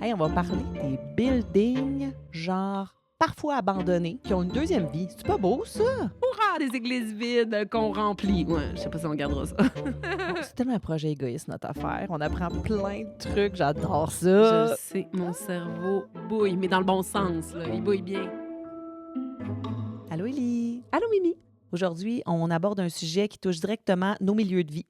Hey, on va parler des buildings, genre parfois abandonnés, qui ont une deuxième vie. C'est pas beau, ça? Hurrah, des églises vides qu'on remplit. Ouais, je sais pas si on gardera ça. Oh, c'est tellement un projet égoïste, notre affaire. On apprend plein de trucs, j'adore Je le ça. sais, mon cerveau bouille, mais dans le bon sens, là. Il bouille bien. Allô, Élie? Allô, Mimi? Aujourd'hui, on aborde un sujet qui touche directement nos milieux de vie.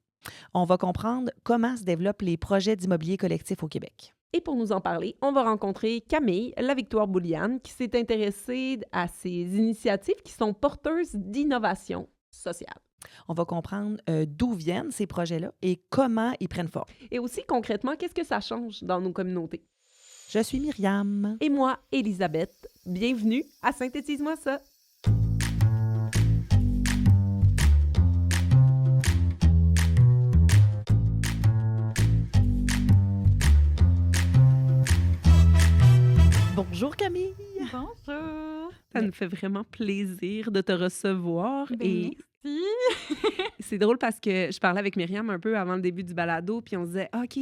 On va comprendre comment se développent les projets d'immobilier collectif au Québec. Et pour nous en parler, on va rencontrer Camille, la Victoire Bouliane, qui s'est intéressée à ces initiatives qui sont porteuses d'innovation sociale. On va comprendre d'où viennent ces projets-là et comment ils prennent forme. Et aussi, concrètement, qu'est-ce que ça change dans nos communautés? Je suis Myriam. Et moi, Elisabeth, bienvenue à Synthétise-moi ça! Bonjour Camille. Bonjour! Ça nous fait vraiment plaisir de te recevoir. Ben, merci! C'est drôle parce que je parlais avec Myriam un peu avant le début du balado, puis on se disait, OK,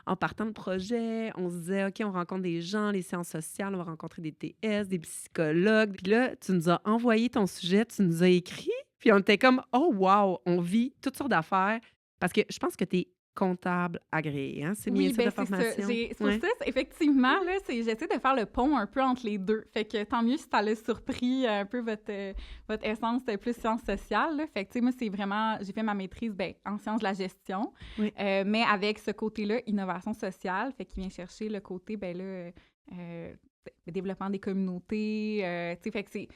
en partant de projet, on se disait, OK, on rencontre des gens, les sciences sociales, on va rencontrer des TS, des psychologues. Puis là, tu nous as envoyé ton sujet, tu nous as écrit, puis on était comme, oh wow, on vit toutes sortes d'affaires. Parce que je pense que tu es comptable agréé, hein? C'est bien Oui, ça de ben c'est ça. formation? C'est pour Ouais. ça, effectivement, là, j'essaie de faire le pont un peu entre les deux. Fait que tant mieux si ça l'a surpris un peu votre essence plus sciences sociales. Là. Fait que, tu sais, moi, c'est vraiment... J'ai fait ma maîtrise en sciences de la gestion, Oui. mais avec ce côté-là, innovation sociale, fait qu'il vient chercher le côté, le développement des communautés. Tu sais, fait que c'est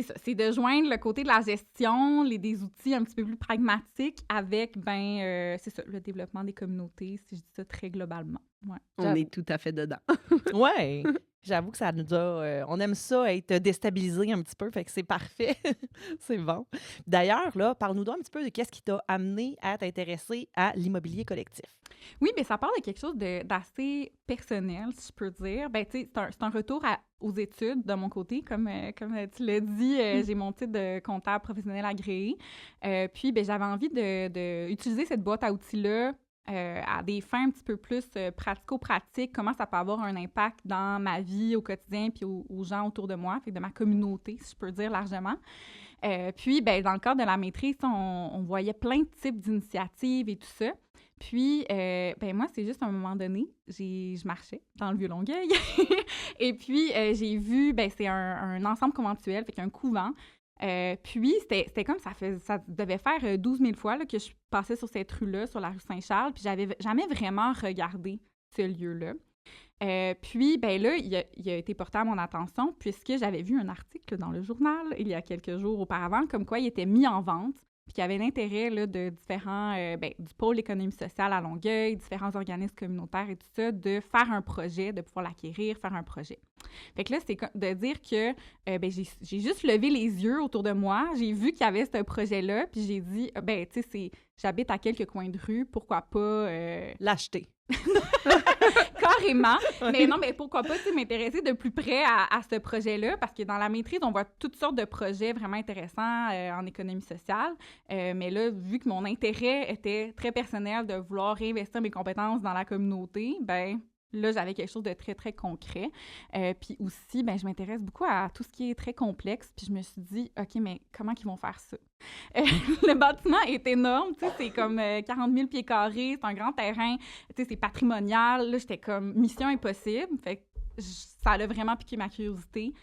ça, c'est de joindre le côté de la gestion, des outils un petit peu plus pragmatiques avec, c'est ça, le développement des communautés, si je dis ça très globalement. Ouais. On est tout à fait dedans. Ouais, j'avoue que ça nous a... on aime ça, être déstabilisé un petit peu, fait que c'est parfait. C'est bon. D'ailleurs, là, parle-nous donc un petit peu de qu'est-ce qui t'a amené à t'intéresser à l'immobilier collectif. Oui, mais ça parle de quelque chose d'assez personnel, si je peux dire. Ben, tu sais, c'est un retour aux études de mon côté. Comme tu l'as dit, j'ai mon titre de comptable professionnel agréé. Puis, ben, j'avais envie de utiliser cette boîte à outils-là à des fins un petit peu plus pratico-pratiques, comment ça peut avoir un impact dans ma vie au quotidien puis aux gens autour de moi, fait que de ma communauté, si je peux dire largement. Puis, ben, dans le cadre de la maîtrise, on voyait plein de types d'initiatives et tout ça. Puis, ben, moi, c'est juste à un moment donné, je marchais dans le Vieux-Longueuil et puis j'ai vu, ben, c'est un ensemble conventuel, fait qu'un couvent. Puis, c'était comme ça devait faire 12 000 fois là, que je passais sur cette rue-là, sur la rue Saint-Charles, puis j'avais jamais vraiment regardé ce lieu-là. Puis, ben là, il a été porté à mon attention puisque j'avais vu un article dans le journal il y a quelques jours auparavant, comme quoi il était mis en vente, puis qu'il y avait l'intérêt là, de différents, du pôle économie sociale à Longueuil, différents organismes communautaires et tout ça, de faire un projet, de pouvoir l'acquérir, faire un projet. Fait que là, c'est de dire que ben, j'ai juste levé les yeux autour de moi, j'ai vu qu'il y avait ce projet-là, puis j'ai dit, ben, tu sais, j'habite à quelques coins de rue, pourquoi pas... L'acheter. Carrément. Mais non, mais pourquoi pas m'intéresser de plus près à ce projet-là, parce que dans la maîtrise, on voit toutes sortes de projets vraiment intéressants en économie sociale. Mais là, vu que mon intérêt était très personnel de vouloir réinvestir mes compétences dans la communauté, ben là, j'avais quelque chose de très, très concret. Puis aussi, ben, je m'intéresse beaucoup à tout ce qui est très complexe. Puis je me suis dit, OK, mais comment ils vont faire ça? Le bâtiment est énorme, tu sais, c'est comme 40 000 pieds carrés, c'est un grand terrain, tu sais, c'est patrimonial. Là, j'étais comme mission impossible. Fait que ça a vraiment piqué ma curiosité.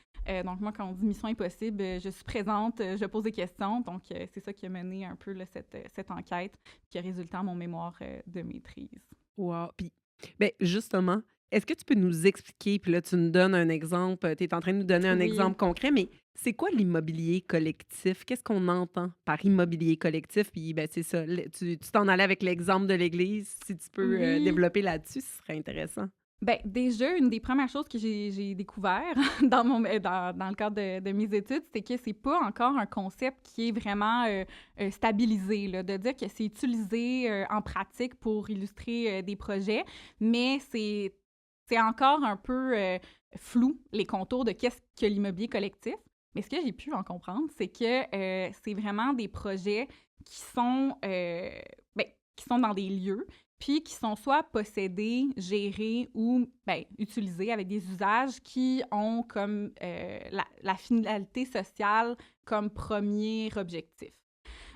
Donc, moi, quand on dit mission impossible, je suis présente, je pose des questions. Donc, c'est ça qui a mené un peu là, cette enquête qui a résulté en mon mémoire de maîtrise. Wow. Puis, ben, justement, est-ce que tu peux nous expliquer, puis là, tu nous donnes un exemple, tu es en train de nous donner un Oui. exemple concret, mais c'est quoi l'immobilier collectif? Qu'est-ce qu'on entend par immobilier collectif? Puis, ben, c'est ça, tu t'en allais avec l'exemple de l'Église. Si tu peux Oui. développer là-dessus, ce serait intéressant. Bien, déjà, une des premières choses que j'ai découvert dans le cadre de mes études, c'est que c'est pas encore un concept qui est vraiment stabilisé, là, de dire que c'est utilisé en pratique pour illustrer des projets, mais c'est encore un peu flou, les contours de qu'est-ce que l'immobilier collectif. Mais ce que j'ai pu en comprendre, c'est que c'est vraiment des projets qui sont, qui sont dans des lieux, puis qui sont soit possédés, gérés ou utilisés avec des usages qui ont comme la finalité sociale comme premier objectif.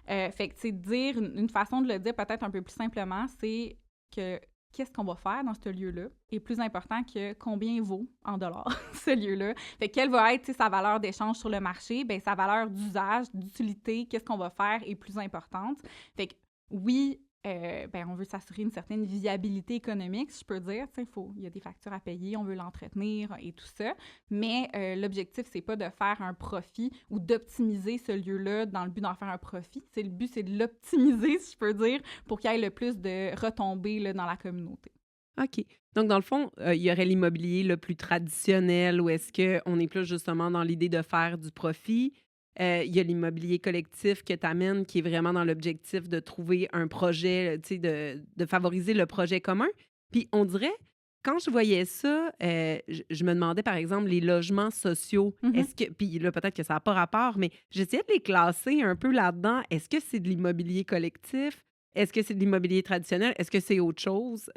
Fait que, tu sais, dire, une façon de le dire peut-être un peu plus simplement, c'est que qu'est-ce qu'on va faire dans ce lieu-là est plus important que combien vaut en dollars ce lieu-là. Fait que quelle va être sa valeur d'échange sur le marché? Bien, sa valeur d'usage, d'utilité, qu'est-ce qu'on va faire est plus importante. Fait que oui, on veut s'assurer une certaine viabilité économique, si je peux dire. Il y a des factures à payer, on veut l'entretenir et tout ça. Mais l'objectif, c'est pas de faire un profit ou d'optimiser ce lieu-là dans le but d'en faire un profit. Le but, c'est de l'optimiser, si je peux dire, pour qu'il y ait le plus de retombées là, dans la communauté. OK. Donc, dans le fond, il y aurait l'immobilier le plus traditionnel où est-ce qu'on est plus justement dans l'idée de faire du profit. Il y a l'immobilier collectif que tu amènes qui est vraiment dans l'objectif de trouver un projet, tu sais, de favoriser le projet commun. Puis on dirait, quand je voyais ça, je me demandais, par exemple, les logements sociaux. Est-ce que, puis là, peut-être que ça n'a pas rapport, mais j'essayais de les classer un peu là-dedans. Est-ce que c'est de l'immobilier collectif? Est-ce que c'est de l'immobilier traditionnel? Est-ce que c'est autre chose?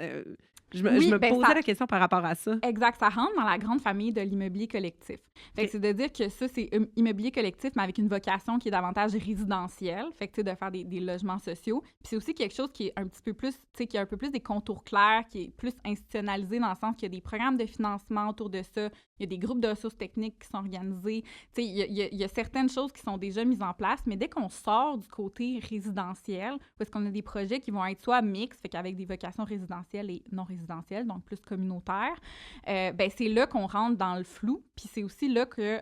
Je me posais la question par rapport à ça. Exact. Ça rentre dans la grande famille de l'immobilier collectif. Fait que c'est de dire que ça, c'est immobilier collectif, mais avec une vocation qui est davantage résidentielle. Fait que, tu sais, de faire des logements sociaux. Puis c'est aussi quelque chose qui est un petit peu plus, tu sais, qui a un peu plus des contours clairs, qui est plus institutionnalisé dans le sens qu'il y a des programmes de financement autour de ça. Il y a des groupes de ressources techniques qui sont organisés. Tu sais, il y a certaines choses qui sont déjà mises en place, mais dès qu'on sort du côté résidentiel, parce qu'on a des projets qui vont être soit mixtes, fait qu'avec des vocations résidentielles et non résidentielles, donc plus communautaires, c'est là qu'on rentre dans le flou. Puis c'est aussi là que,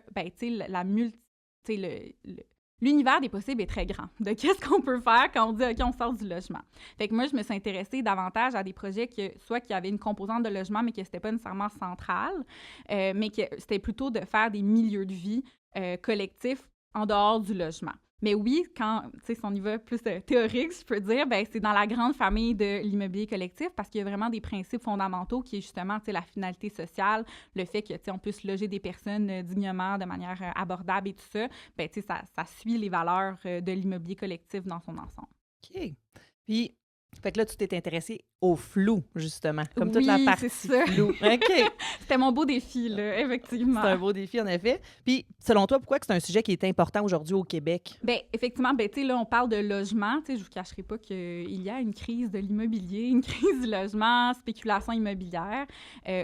l'univers des possibles est très grand. De qu'est-ce qu'on peut faire quand on dit « OK, on sort du logement ». Fait que moi, je me suis intéressée davantage à des projets qui avaient une composante de logement, mais qui n'était pas nécessairement centrale, mais que c'était plutôt de faire des milieux de vie collectifs en dehors du logement. Mais oui, quand, tu sais, si on y va plus théorique, je peux dire, c'est dans la grande famille de l'immobilier collectif parce qu'il y a vraiment des principes fondamentaux qui est justement, tu sais, la finalité sociale, le fait que, tu sais, on puisse loger des personnes dignement, de manière abordable et tout ça, tu sais, ça suit les valeurs de l'immobilier collectif dans son ensemble. OK. Puis, fait que là, tu t'es intéressée au flou, justement, comme toute la partie flou. OK. C'était mon beau défi, là, effectivement. C'est un beau défi, en effet. Puis, selon toi, pourquoi c'est un sujet qui est important aujourd'hui au Québec? Bien, effectivement, tu sais, là, on parle de logement. Tu sais, je vous cacherai pas qu'il y a une crise de l'immobilier, une crise du logement, spéculation immobilière.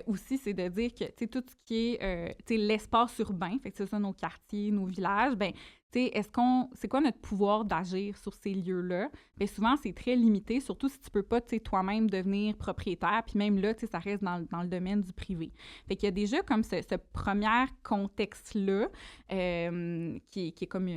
Aussi, c'est de dire que, tu sais, tout ce qui est, tu sais, l'espace urbain, fait que c'est ça, nos quartiers, nos villages, bien, c'est quoi notre pouvoir d'agir sur ces lieux-là? Bien, souvent, c'est très limité, surtout si tu peux pas, tu sais, toi-même devenir propriétaire, puis même là, tu sais, ça reste dans le domaine du privé. Fait qu'il y a déjà comme ce premier contexte-là qui est comme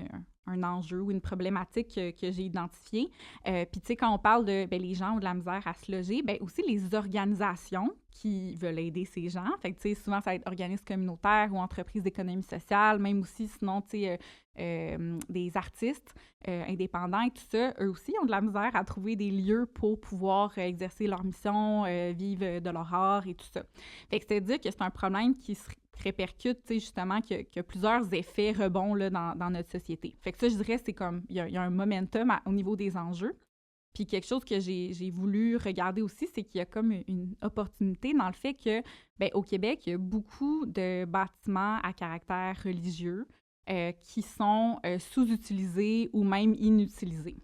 un enjeu ou une problématique que j'ai identifiée. Puis, tu sais, quand on parle de les gens ont de la misère à se loger, bien aussi les organisations qui veulent aider ces gens. Fait que, tu sais, souvent, ça va être organismes communautaires ou entreprises d'économie sociale, même aussi, sinon, tu sais, des artistes indépendants et tout ça, eux aussi ont de la misère à trouver des lieux pour pouvoir exercer leur mission, vivre de leur art et tout ça. Fait que c'est-à-dire que c'est un problème qui se répercute, tu sais, justement, qu'il y a plusieurs effets rebonds là, dans notre société. Fait que ça, je dirais, c'est comme, il y a un momentum au niveau des enjeux. Puis quelque chose que j'ai voulu regarder aussi, c'est qu'il y a comme une opportunité dans le fait que, au Québec, il y a beaucoup de bâtiments à caractère religieux qui sont sous-utilisés ou même inutilisés.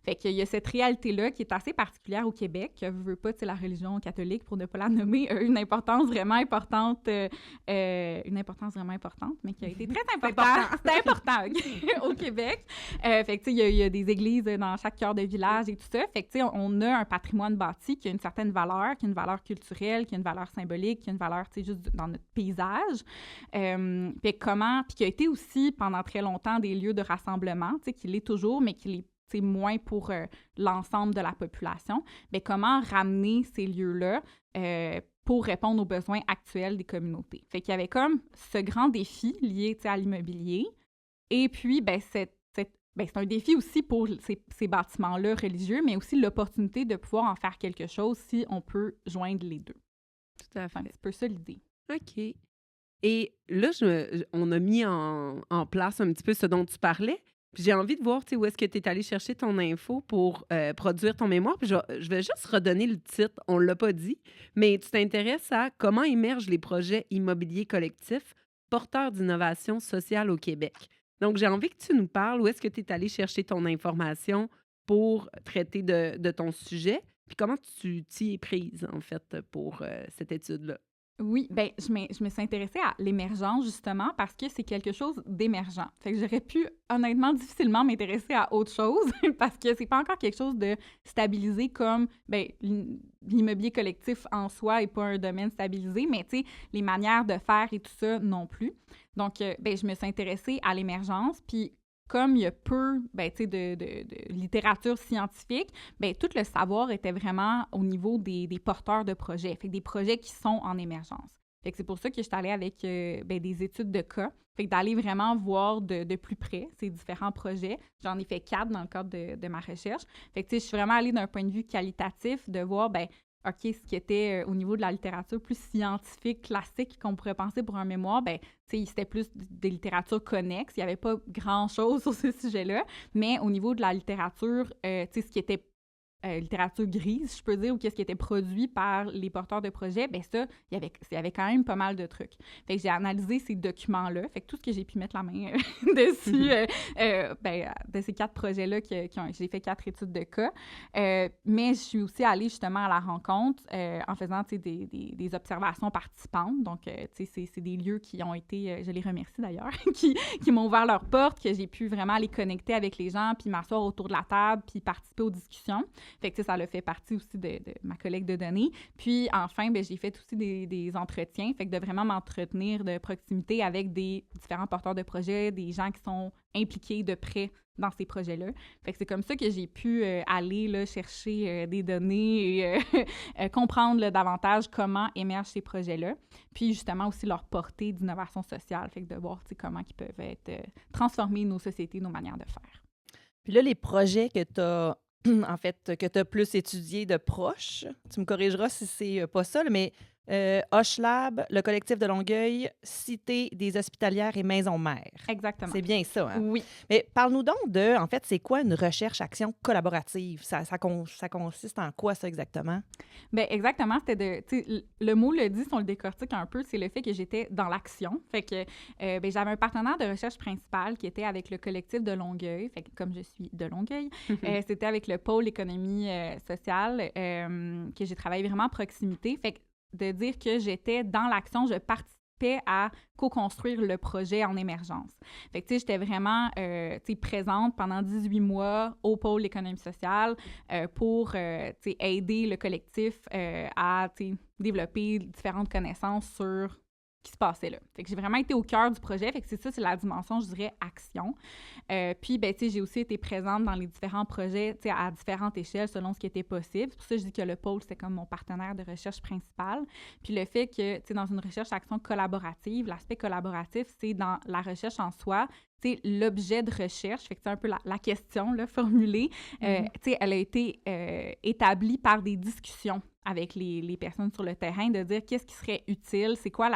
Fait qu'il y a cette réalité-là qui est assez particulière au Québec, que veut pas, tu sais, la religion catholique, pour ne pas la nommer, une importance vraiment importante, mais qui a été très importante. C'est important, au Québec. Fait que, tu sais, il y a des églises dans chaque cœur de village et tout ça. Fait que, tu sais, on a un patrimoine bâti qui a une certaine valeur, qui a une valeur culturelle, qui a une valeur symbolique, qui a une valeur, tu sais, juste dans notre paysage. Puis qui a été aussi, pendant très longtemps, des lieux de rassemblement, tu sais, qui l'est toujours, mais qui l'est moins pour l'ensemble de la population, mais comment ramener ces lieux-là pour répondre aux besoins actuels des communautés. Fait qu'il y avait comme ce grand défi lié à l'immobilier. Et puis, c'est un défi aussi pour ces bâtiments-là religieux, mais aussi l'opportunité de pouvoir en faire quelque chose si on peut joindre les deux. Tout à fait. C'est un peu ça l'idée. OK. Et là, on a mis en place un petit peu ce dont tu parlais. Puis j'ai envie de voir, tu sais, où est-ce que tu es allé chercher ton info pour produire ton mémoire. Puis je vais juste redonner le titre, on l'a pas dit, mais tu t'intéresses à comment émergent les projets immobiliers collectifs porteurs d'innovation sociale au Québec. Donc, j'ai envie que tu nous parles où est-ce que tu es allé chercher ton information pour traiter de ton sujet, puis comment tu t'y es prise, en fait, pour cette étude-là. Oui, ben je me suis intéressée à l'émergence justement parce que c'est quelque chose d'émergent. Fait que j'aurais pu honnêtement difficilement m'intéresser à autre chose parce que c'est pas encore quelque chose de stabilisé comme ben l'immobilier collectif en soi est pas un domaine stabilisé, mais tu sais les manières de faire et tout ça non plus. Donc ben je me suis intéressée à l'émergence puis comme il y a peu ben, de littérature scientifique, ben, tout le savoir était vraiment au niveau des porteurs de projets, fait que des projets qui sont en émergence. Fait que c'est pour ça que je suis allée avec ben, des études de cas, fait que d'aller vraiment voir de plus près ces différents projets. J'en ai fait 4 dans le cadre de ma recherche. Fait que je suis vraiment allée d'un point de vue qualitatif, de voir, ben OK, ce qui était au niveau de la littérature plus scientifique, classique, qu'on pourrait penser pour un mémoire, ben c'était plus des littératures connexes. Il n'y avait pas grand-chose sur ce sujet-là. Mais au niveau de la littérature, ce qui était littérature grise, je peux dire, ou qu'est-ce qui était produit par les porteurs de projets, bien ça, il y avait quand même pas mal de trucs. Fait que j'ai analysé ces documents-là, fait que tout ce que j'ai pu mettre la main dessus, de ces 4 projets-là, j'ai fait 4 études de cas, mais je suis aussi allée justement à la rencontre en faisant, des observations participantes, donc, c'est des lieux qui ont été, je les remercie d'ailleurs, qui m'ont ouvert leurs portes, que j'ai pu vraiment les connecter avec les gens, puis m'asseoir autour de la table, puis participer aux discussions. Fait que ça a fait partie aussi de ma collecte de données. Puis enfin, ben, j'ai fait aussi des entretiens, fait que de vraiment m'entretenir de proximité avec des différents porteurs de projets, des gens qui sont impliqués de près dans ces projets-là. Fait que c'est comme ça que j'ai pu aller là, chercher des données et comprendre là, davantage comment émergent ces projets-là. Puis justement aussi leur portée d'innovation sociale, fait que de voir comment ils peuvent être transformer nos sociétés, nos manières de faire. Puis là, les projets que tu as en fait, que tu as plus étudié de proche. Tu me corrigeras si c'est pas ça, là, mais Hoche-Lab, le collectif de Longueuil, Cité des hospitalières et Maison Mère. Exactement. C'est bien ça, hein? Oui. Mais parle-nous donc en fait, c'est quoi une recherche-action collaborative? Ça consiste en quoi, ça, exactement? Bien, exactement. C'était le mot le dit, si on le décortique un peu, c'est le fait que j'étais dans l'action. Fait que ben, j'avais un partenaire de recherche principal qui était avec le collectif de Longueuil. Fait que comme je suis de Longueuil, c'était avec le pôle économie sociale que j'ai travaillé vraiment à proximité. Fait que de dire que j'étais dans l'action, je participais à co-construire le projet en émergence. Fait que, j'étais vraiment, présente pendant 18 mois au pôle économie sociale pour, aider le collectif à, développer différentes connaissances sur qui se passait là. Fait que j'ai vraiment été au cœur du projet. Fait que c'est la dimension, je dirais, action. Puis, ben, j'ai aussi été présente dans les différents projets, à différentes échelles selon ce qui était possible. C'est pour ça que je dis que le pôle, c'était comme mon partenaire de recherche principal. Puis le fait que, dans une recherche-action collaborative, l'aspect collaboratif, c'est dans la recherche en soi, l'objet de recherche, fait que c'est un peu la question là, formulée, elle a été établie par des discussions avec les personnes sur le terrain, de dire qu'est-ce qui serait utile, c'est quoi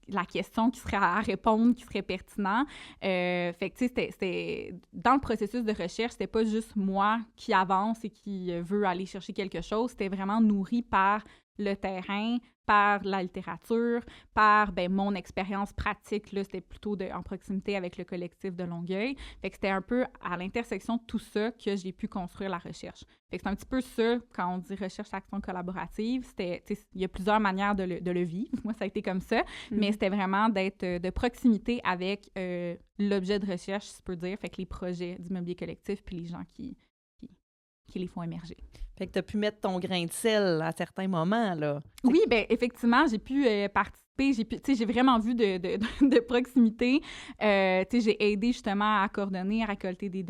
la question qui serait à répondre, qui serait pertinent. Fait que, c'était dans le processus de recherche, c'était pas juste moi qui avance et qui veut aller chercher quelque chose, c'était vraiment nourri par le terrain, par la littérature, par mon expérience pratique, là, c'était plutôt en proximité avec le collectif de Longueuil. Fait que c'était un peu à l'intersection de tout ça que j'ai pu construire la recherche. Fait que c'est un petit peu ça, quand on dit recherche-action collaborative, il y a plusieurs manières de le vivre. Moi, ça a été comme ça, mais c'était vraiment d'être de proximité avec l'objet de recherche, si je peux dire, fait que les projets d'immobilier collectif puis les gens qui les font émerger. Fait que tu as pu mettre ton grain de sel à certains moments, là. Oui, bien, effectivement, j'ai pu participer. J'ai vraiment vu de proximité. J'ai aidé justement à coordonner, à récolter des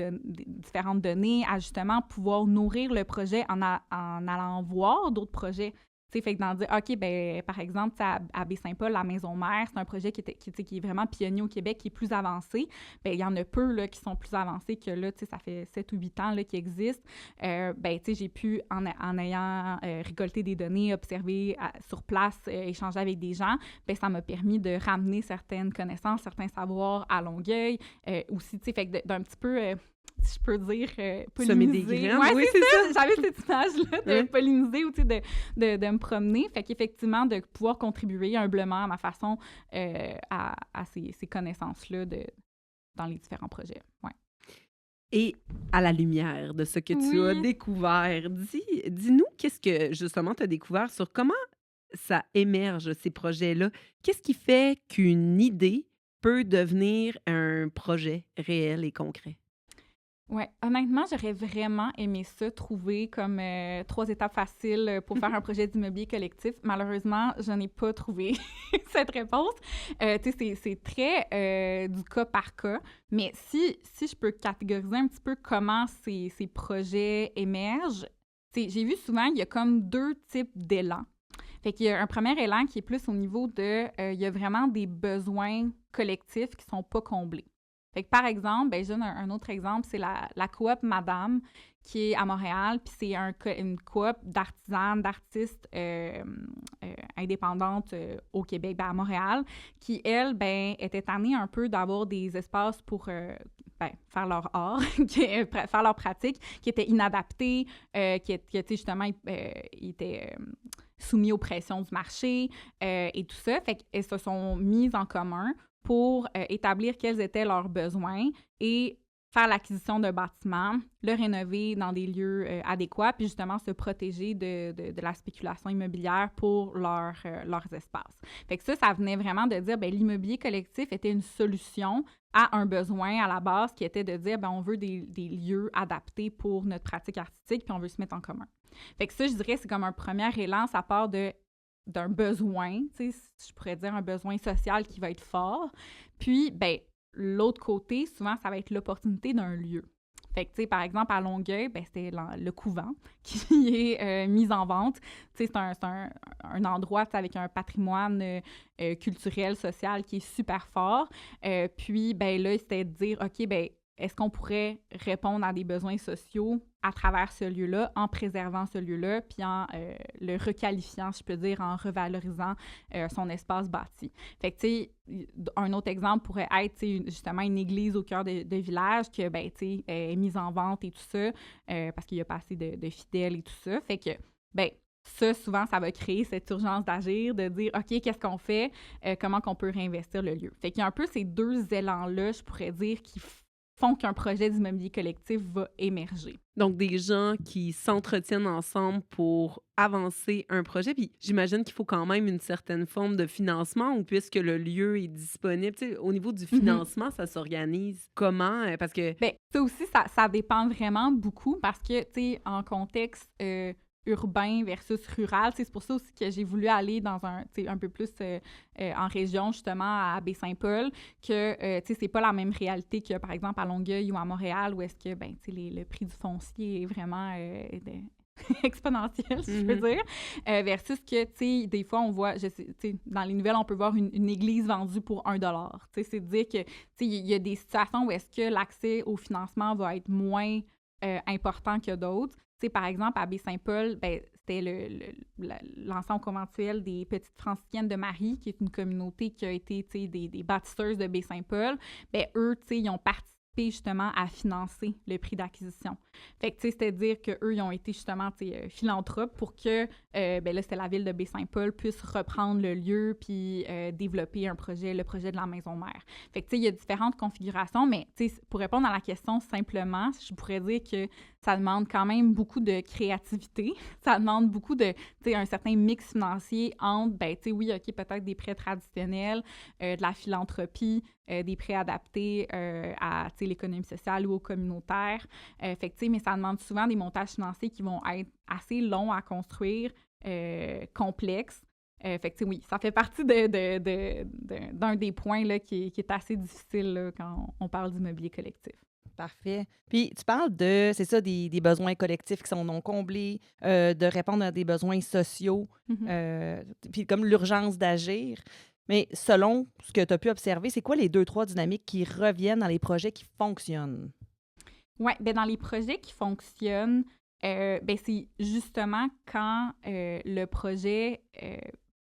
différentes données, à justement pouvoir nourrir le projet en allant voir d'autres projets sais, fait que d'en dire, OK, ben par exemple, à Baie-Saint-Paul, la Maison Mère, c'est un projet qui est vraiment pionnier au Québec, qui est plus avancé. Bien, il y en a peu là, qui sont plus avancés que là, tu sais, ça fait 7 ou 8 ans là, qu'ils existent. Ben, tu sais, j'ai pu, en ayant récolté des données, observé sur place, échanger avec des gens, ben, ça m'a permis de ramener certaines connaissances, certains savoirs à Longueuil. Aussi, tu sais, fait que d'un petit peu... si je peux dire, semer des polliniser. graines. Ouais, Oui, c'est c'est ça. J'avais cette image-là de Ouais. polliniser ou, tu sais, de me promener. Fait qu'effectivement, de pouvoir contribuer humblement à ma façon à ces connaissances-là dans les différents projets. Ouais. Et à la lumière de ce que tu as Oui. découvert, dis-nous qu'est-ce que, justement, tu as découvert sur comment ça émerge, ces projets-là. Qu'est-ce qui fait qu'une idée peut devenir un projet réel et concret? Ouais, honnêtement, j'aurais vraiment aimé ça, trouver comme 3 étapes faciles pour faire un projet d'immobilier collectif. Malheureusement, je n'ai pas trouvé cette réponse. Tu sais, c'est très du cas par cas. Mais si je peux catégoriser un petit peu comment ces projets émergent, tu sais, j'ai vu souvent, il y a comme 2 types d'élans. Fait qu'il y a un premier élan qui est plus au niveau de, il y a vraiment des besoins collectifs qui sont pas comblés. Fait que par exemple, ben, je donne un autre exemple, c'est la coop Madame qui est à Montréal, puis c'est une coop d'artisanes, d'artistes indépendantes au Québec, ben, à Montréal, qui, elle, ben, était tannée un peu d'avoir des espaces pour faire leur art, faire leur pratique, qui étaient inadaptés, qui étaient justement, ils étaient soumis aux pressions du marché et tout ça. Fait qu'elles se sont mises en commun pour établir quels étaient leurs besoins et faire l'acquisition d'un bâtiment, le rénover dans des lieux adéquats, puis justement se protéger de la spéculation immobilière pour leurs espaces. Fait que ça venait vraiment de dire, bien, l'immobilier collectif était une solution à un besoin à la base qui était de dire, bien, on veut des lieux adaptés pour notre pratique artistique, puis on veut se mettre en commun. Fait que ça, je dirais, c'est comme un premier élan, ça part d'un besoin, tu sais, je pourrais dire un besoin social qui va être fort. Puis, ben, l'autre côté, souvent, ça va être l'opportunité d'un lieu. Fait que, tu sais, par exemple, à Longueuil, ben, c'était le couvent qui est mis en vente. Tu sais, c'est un endroit avec un patrimoine culturel, social qui est super fort. Puis, ben là, c'était de dire, OK, ben est-ce qu'on pourrait répondre à des besoins sociaux à travers ce lieu-là, en préservant ce lieu-là, puis en le requalifiant, si je peux dire, en revalorisant son espace bâti. Fait que, tu sais, un autre exemple pourrait être, tu sais, justement, une église au cœur de village que, ben, tu sais, est mise en vente et tout ça, parce qu'il y a pas assez de fidèles et tout ça. Fait que, ben, ça, souvent, ça va créer cette urgence d'agir, de dire, OK, qu'est-ce qu'on fait? Comment qu'on peut réinvestir le lieu? Fait qu'il y a un peu ces 2 élans-là, je pourrais dire, qui font qu'un projet d'immobilier collectif va émerger. Donc, des gens qui s'entretiennent ensemble pour avancer un projet. Puis, j'imagine qu'il faut quand même une certaine forme de financement, ou puisque le lieu est disponible. Tu sais, au niveau du financement, ça s'organise comment? Parce que... Bien, ça aussi, ça dépend vraiment beaucoup parce que, tu sais, en contexte urbain versus rural, c'est pour ça aussi que j'ai voulu aller dans un peu plus en région, justement, à Baie-Saint-Paul, que, tu sais, c'est pas la même réalité que, par exemple, à Longueuil ou à Montréal, où est-ce que, ben, tu sais, le prix du foncier est vraiment exponentiel, si je peux dire, versus que, tu sais, des fois, on voit, tu sais, dans les nouvelles, on peut voir une église vendue pour $1. Tu sais, c'est de dire que, tu sais, il y a des situations où est-ce que l'accès au financement va être moins important que d'autres. Tu sais, par exemple, à Baie-Saint-Paul, ben, c'était l'ensemble conventuel des Petites Franciscaines de Marie, qui est une communauté qui a été, tu sais, des bâtisseuses de Baie-Saint-Paul. Ben, eux, tu sais, ils ont participé justement à financer le prix d'acquisition. Fait que, tu sais, c'est-à-dire qu'eux, ils ont été justement, tu sais, philanthropes pour que, ben là, c'était la ville de Baie-Saint-Paul, puisse reprendre le lieu puis développer le projet de la Maison Mère. Fait que, tu sais, il y a différentes configurations, mais, tu sais, pour répondre à la question simplement, je pourrais dire que ça demande quand même beaucoup de créativité. Ça demande beaucoup de, tu sais, un certain mix financier entre, ben, tu sais, oui, OK, peut-être des prêts traditionnels, de la philanthropie, des prêts adaptés à, tu sais, l'économie sociale ou au communautaire. Fait que, tu sais, mais ça demande souvent des montages financiers qui vont être assez longs à construire, complexes. Fait que, tu sais, oui, ça fait partie d'un des points là, qui est assez difficile là, quand on parle d'immobilier collectif. Parfait. Puis tu parles c'est ça, des besoins collectifs qui sont non comblés, de répondre à des besoins sociaux, Mhm. puis comme l'urgence d'agir. Mais selon ce que tu as pu observer, c'est quoi les 2, 3 dynamiques qui reviennent dans les projets qui fonctionnent? Oui, ben dans les projets qui fonctionnent, ben c'est justement quand le projet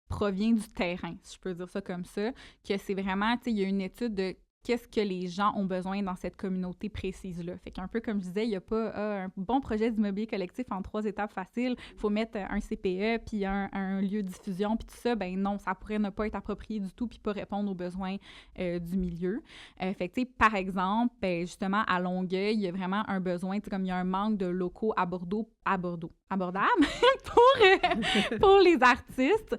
provient du terrain, si je peux dire ça comme ça, que c'est vraiment, tu sais, il y a une étude de qu'est-ce que les gens ont besoin dans cette communauté précise-là. Fait qu'un peu comme je disais, il n'y a pas un bon projet d'immobilier collectif en 3 étapes faciles. Il faut mettre un CPE, puis un lieu de diffusion, puis tout ça. Ben non, ça pourrait ne pas être approprié du tout, puis pas répondre aux besoins du milieu. Fait que, tu sais, par exemple, ben, justement, à Longueuil, il y a vraiment un besoin, tu sais, comme il y a un manque de locaux abordables pour les artistes.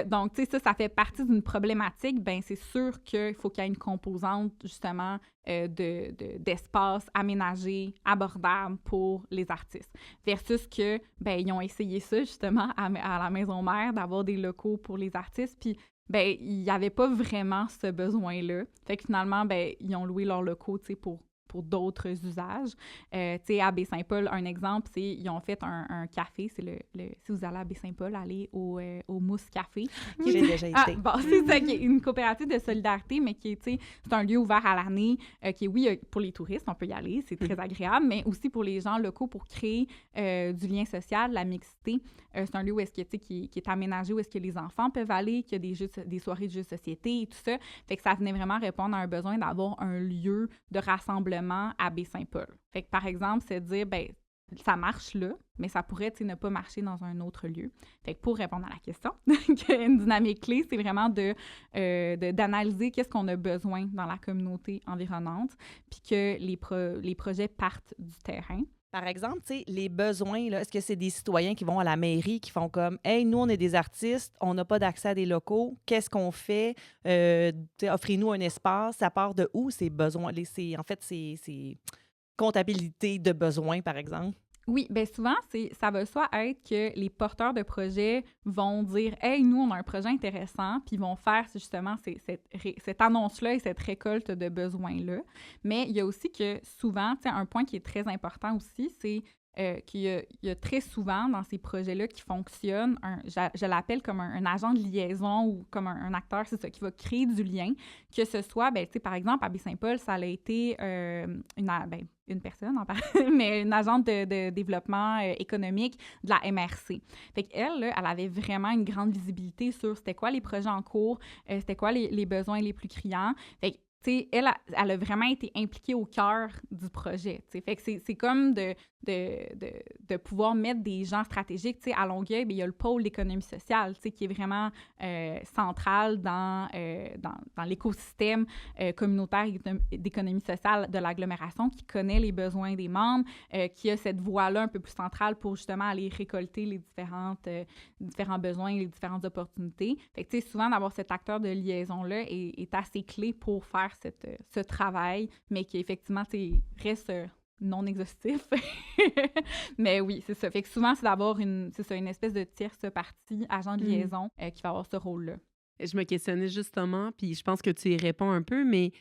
Donc, tu sais, ça fait partie d'une problématique. Ben c'est sûr qu'il faut qu'il y ait une composante, justement, d'espace aménagé, abordable pour les artistes. Versus que, ben ils ont essayé ça, justement, à la Maison Mère, d'avoir des locaux pour les artistes, puis ben il n'y avait pas vraiment ce besoin-là. Fait que finalement, ben ils ont loué leurs locaux, tu sais, pour d'autres usages. Tu sais, à Baie-Saint-Paul, un exemple, c'est ils ont fait un café. C'est si vous allez à Baie-Saint-Paul, allez au Mousse Café. J'ai déjà été. Bon, c'est ça, qui est une coopérative de solidarité, mais qui est, tu sais, c'est un lieu ouvert à l'année, qui est, oui, pour les touristes, on peut y aller, c'est très agréable, mais aussi pour les gens locaux pour créer du lien social, de la mixité. C'est un lieu où est-ce que, tu sais, qui est aménagé, où est-ce que les enfants peuvent aller, qu'il y a des soirées de jeux de société et tout ça. Fait que ça venait vraiment répondre à un besoin d'avoir un lieu de rassemblement à Baie-Saint-Paul. Fait que, par exemple, c'est de dire, ben ça marche là, mais ça pourrait, tu sais, ne pas marcher dans un autre lieu. Fait que pour répondre à la question, une dynamique clé, c'est vraiment d'analyser qu'est-ce qu'on a besoin dans la communauté environnante, puis que les projets partent du terrain. Par exemple, tu sais, les besoins, là, est-ce que c'est des citoyens qui vont à la mairie, qui font comme « Hey, nous, on est des artistes, on n'a pas d'accès à des locaux, qu'est-ce qu'on fait? Offrez-nous un espace. » Ça part de où ces besoins? En fait, c'est comptabilité de besoins, par exemple. Oui, bien souvent, ça va soit être que les porteurs de projets vont dire « Hey, nous, on a un projet intéressant », puis ils vont faire justement cette annonce-là et cette récolte de besoins-là. Mais il y a aussi que souvent, tu sais, un point qui est très important aussi, c'est qu'il y a très souvent dans ces projets-là qui fonctionnent, je l'appelle comme un agent de liaison ou comme un acteur, c'est ça, qui va créer du lien, que ce soit, ben, tu sais, par exemple, à Baie-Saint-Paul, ça a été une personne, mais une agente de développement économique de la MRC. Fait qu'elle, là, elle avait vraiment une grande visibilité sur c'était quoi les projets en cours, c'était quoi les besoins les plus criants. Fait que, tu sais, elle a vraiment été impliquée au cœur du projet. T'sais. Fait que c'est comme de pouvoir mettre des gens stratégiques. T'sais, à Longueuil, bien, il y a le pôle d'économie sociale qui est vraiment central dans l'écosystème communautaire d'économie sociale de l'agglomération, qui connaît les besoins des membres, qui a cette voie-là un peu plus centrale pour justement aller récolter les différents besoins, les différentes opportunités. Fait que, souvent, d'avoir cet acteur de liaison-là est assez clé pour faire ce travail, mais qui effectivement reste non exhaustif. Mais oui, c'est ça. Fait que souvent, c'est d'avoir une espèce de tierce partie, agent de liaison, qui va avoir ce rôle-là. Je me questionnais justement, puis je pense que tu y réponds un peu, mais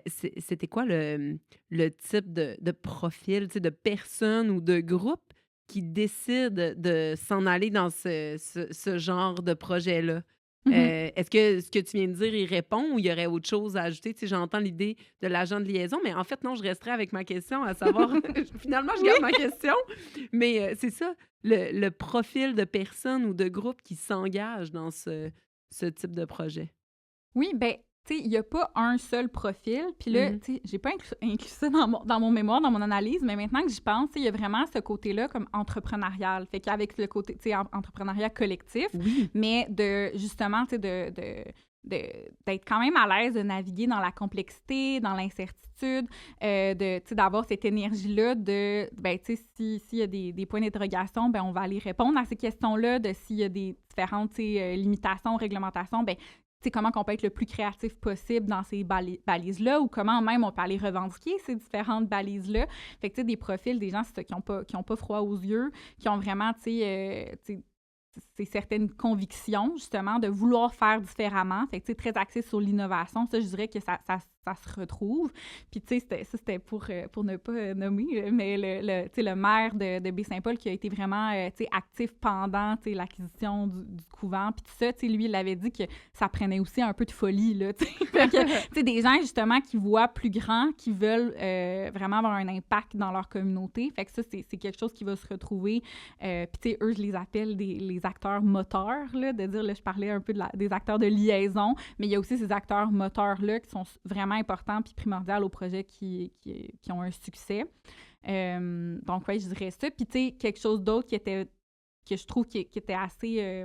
c'était quoi le type de profil, de personne ou de groupe qui décide de s'en aller dans ce genre de projet-là? Est-ce que ce que tu viens de dire, il répond ou il y aurait autre chose à ajouter? Tu sais, j'entends l'idée de l'agent de liaison, mais en fait, non, je resterai avec ma question, à savoir, finalement, je garde ma question, mais c'est ça, le profil de personne ou de groupe qui s'engage dans ce type de projet. Oui, bien, tu sais, il n'y a pas un seul profil. Puis là, tu sais, j'ai pas inclus ça dans mon mémoire, dans mon analyse, mais maintenant que j'y pense, il y a vraiment ce côté-là comme entrepreneurial. Fait qu'avec le côté, tu sais, entrepreneuriat collectif, mais justement, tu sais, d'être quand même à l'aise de naviguer dans la complexité, dans l'incertitude, tu sais, d'avoir cette énergie-là de, ben, tu sais, s'il y a des points d'interrogation, ben, on va aller répondre à ces questions-là, de s'il y a des différentes, tu sais, limitations, réglementations, ben, tu sais, comment on peut être le plus créatif possible dans ces balises-là, ou comment même on peut aller revendiquer ces différentes balises-là. Fait que, tu sais, des profils, des gens, c'est ça, qui ont pas froid aux yeux, qui ont vraiment, tu sais, c'est certaines convictions, justement, de vouloir faire différemment. Fait que, tu sais, très axé sur l'innovation. Ça, je dirais que ça ça se retrouve. Puis, tu sais, c'était pour ne pas nommer, mais tu sais, le maire de Baie-Saint-Paul qui a été vraiment, tu sais, actif pendant, tu sais, l'acquisition du couvent. Puis tout ça, tu sais, lui, il avait dit que ça prenait aussi un peu de folie, là, tu sais. Fait que, tu sais, des gens, justement, qui voient plus grand, qui veulent vraiment avoir un impact dans leur communauté. Fait que ça, c'est quelque chose qui va se retrouver. Puis, tu sais, eux, je les appelle les acteurs moteurs, là, de dire, là, je parlais un peu des acteurs de liaison, mais il y a aussi ces acteurs moteurs-là qui sont vraiment importants puis primordiaux au projet qui ont un succès. Donc, ouais, je dirais ça. Puis, tu sais, quelque chose d'autre que je trouve qui était assez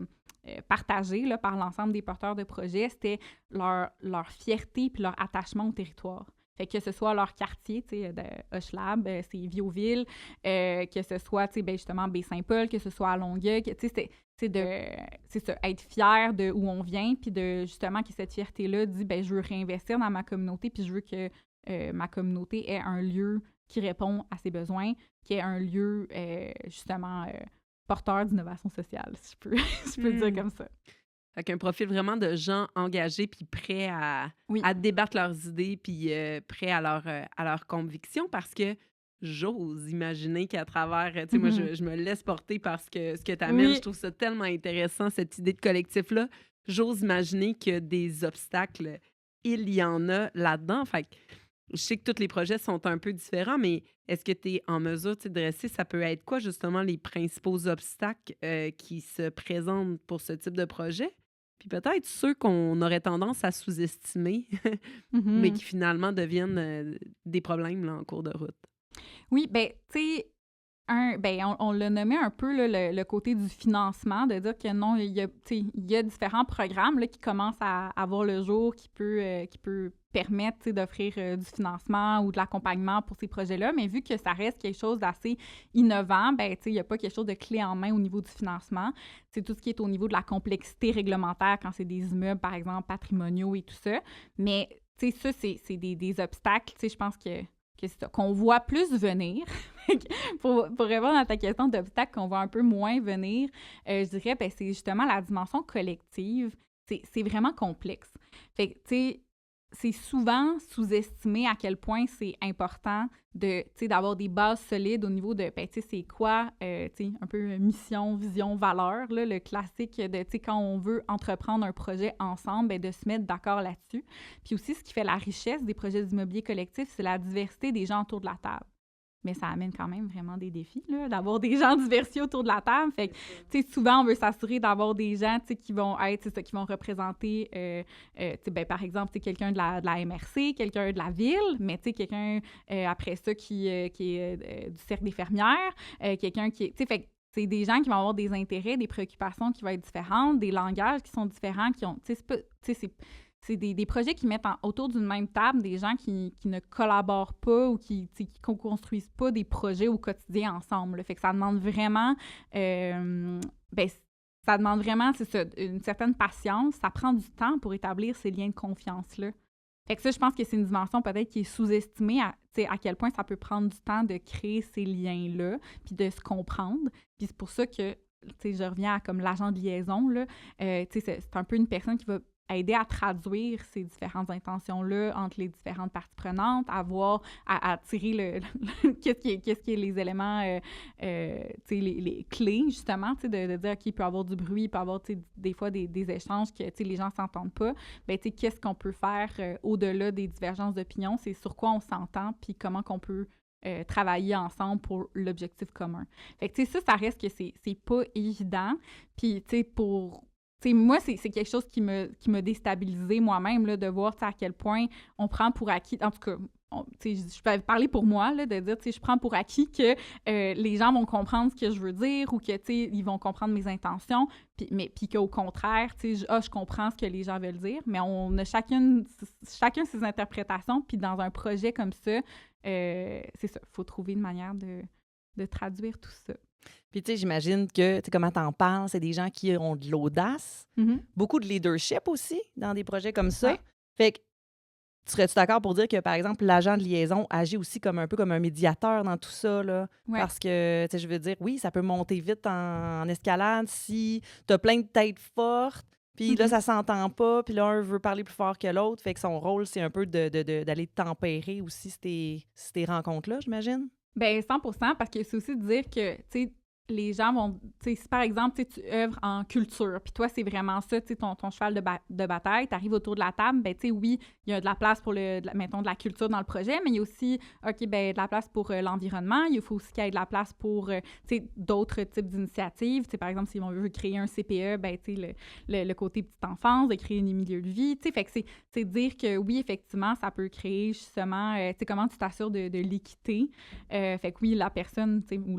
partagé là, par l'ensemble des porteurs de projets, c'était leur fierté puis leur attachement au territoire. Fait que ce soit leur quartier, tu sais, de Hochelag, c'est Viauville, que ce soit, tu sais, ben justement, Baie-Saint-Paul, que ce soit à Longueuil, tu sais, c'est ça, être fier de où on vient, puis de, justement, que cette fierté-là dit, ben je veux réinvestir dans ma communauté, puis je veux que ma communauté ait un lieu qui répond à ses besoins, qui ait un lieu, justement, porteur d'innovation sociale, si je peux dire comme ça. Fait qu'un profil vraiment de gens engagés puis prêts à débattre leurs idées puis prêts à leur conviction, parce que j'ose imaginer qu'à travers, tu sais, moi, je me laisse porter parce que ce que tu amènes, je trouve ça tellement intéressant, cette idée de collectif-là. J'ose imaginer que des obstacles, il y en a là-dedans. Fait que je sais que tous les projets sont un peu différents, mais est-ce que tu es en mesure de dresser, ça peut être quoi justement les principaux obstacles qui se présentent pour ce type de projet? Puis peut-être ceux qu'on aurait tendance à sous-estimer, mais qui finalement deviennent des problèmes là, en cours de route. Oui, bien, tu sais, on l'a nommé un peu là, le côté du financement, de dire que non, il y a différents programmes là, qui commencent à avoir le jour qui peut permettre d'offrir du financement ou de l'accompagnement pour ces projets-là, mais vu que ça reste quelque chose d'assez innovant, ben il n'y a pas quelque chose de clé en main au niveau du financement. C'est tout ce qui est au niveau de la complexité réglementaire quand c'est des immeubles, par exemple, patrimoniaux et tout ça. Mais ça, c'est des obstacles, je pense que c'est ça, qu'on voit plus venir. pour répondre à ta question d'obstacles qu'on voit un peu moins venir, je dirais, ben, c'est justement la dimension collective. C'est vraiment complexe. Fait que, tu sais, c'est souvent sous-estimé à quel point c'est important d'avoir des bases solides au niveau de, ben, tu sais, c'est quoi, un peu mission, vision, valeur, là, le classique de, tu sais, quand on veut entreprendre un projet ensemble, ben, de se mettre d'accord là-dessus. Puis aussi, ce qui fait la richesse des projets d'immobilier collectif, c'est la diversité des gens autour de la table. Mais ça amène quand même vraiment des défis, là, d'avoir des gens diversifiés autour de la table. Fait que, tu sais, souvent, on veut s'assurer d'avoir des gens, tu sais, qui vont être, c'est ça, qui vont représenter, tu sais, ben, par exemple, tu sais, quelqu'un de la MRC, quelqu'un de la ville, mais, tu sais, quelqu'un, après ça, qui est du Cercle des fermières, quelqu'un qui est, tu sais, fait que c'est des gens qui vont avoir des intérêts, des préoccupations qui vont être différentes, des langages qui sont différents, qui ont, tu sais, c'est des projets qui mettent autour d'une même table des gens qui ne collaborent pas ou qui ne construisent pas des projets au quotidien ensemble. Là. Fait que ça demande vraiment, ça demande vraiment, c'est ça, une certaine patience. Ça prend du temps pour établir ces liens de confiance-là. Fait que ça, je pense que c'est une dimension peut-être qui est sous-estimée à quel point ça peut prendre du temps de créer ces liens-là, puis de se comprendre. Puis c'est pour ça que, je reviens à comme l'agent de liaison, là, c'est un peu une personne qui va aider à traduire ces différentes intentions-là entre les différentes parties prenantes, à tirer qu'est-ce qui est les éléments, les clés, justement, de dire qu'il peut y avoir du bruit, il peut y avoir des fois des échanges que les gens ne s'entendent pas. Bien, qu'est-ce qu'on peut faire au-delà des divergences d'opinion? C'est sur quoi on s'entend, puis comment qu'on peut travailler ensemble pour l'objectif commun. Fait que, ça reste que c'est pas évident. Puis, moi, c'est quelque chose qui m'a déstabilisée moi-même, là, de voir à quel point on prend pour acquis, en tout cas, je peux parler pour moi, là, de dire, je prends pour acquis que les gens vont comprendre ce que je veux dire ou que, ils vont comprendre mes intentions, puis qu'au contraire, je comprends ce que les gens veulent dire, mais on a chacun ses interprétations, puis dans un projet comme ça, c'est ça, il faut trouver une manière de traduire tout ça. Puis, j'imagine que, comment t'en parles, c'est des gens qui ont de l'audace, beaucoup de leadership aussi dans des projets comme ça. Ouais. Fait que, serais-tu d'accord pour dire que, par exemple, l'agent de liaison agit aussi un peu comme un médiateur dans tout ça, là? Ouais. Parce que, je veux dire, oui, ça peut monter vite en escalade si t'as plein de têtes fortes, Puis là, ça s'entend pas, puis l'un veut parler plus fort que l'autre. Fait que son rôle, c'est un peu d'aller tempérer aussi ces rencontres-là, j'imagine. Ben 100%, parce que c'est aussi de dire que, tu sais, les gens vont, tu sais, si par exemple, tu œuvres en culture, puis toi, c'est vraiment ça, tu sais, ton cheval de bataille, tu arrives autour de la table, ben tu sais, oui, il y a de la place pour, mettons, de la culture dans le projet, mais il y a aussi, OK, ben de la place pour l'environnement, il faut aussi qu'il y ait de la place pour, tu sais, d'autres types d'initiatives, tu sais, par exemple, si on veut créer un CPE, ben tu sais, le côté petite enfance, de créer des milieux de vie, tu sais, fait que c'est dire que oui, effectivement, ça peut créer justement, tu sais, comment tu t'assures de l'équité, fait que oui, la personne, tu sais, ou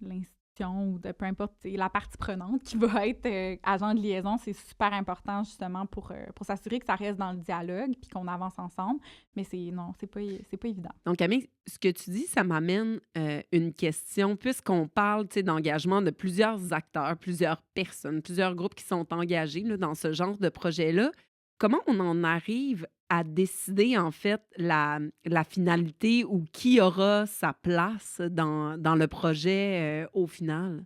l'institution ou peu importe, la partie prenante qui va être agent de liaison, c'est super important justement pour s'assurer que ça reste dans le dialogue puis qu'on avance ensemble. Mais c'est pas évident. Donc, Camille, ce que tu dis, ça m'amène une question, puisqu'on parle d'engagement de plusieurs acteurs, plusieurs personnes, plusieurs groupes qui sont engagés là, dans ce genre de projet-là. Comment on en arrive à décider, en fait, la finalité ou qui aura sa place dans le projet au final?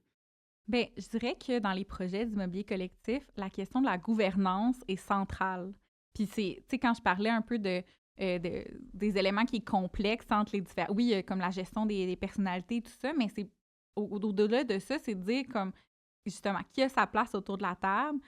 Bien, je dirais que dans les projets d'immobilier collectif, la question de la gouvernance est centrale. Puis tu sais, quand je parlais un peu des éléments qui sont complexes entre les différents... Oui, comme la gestion des personnalités, tout ça, mais c'est au-delà de ça, c'est de dire comme, justement, qui a sa place autour de la table,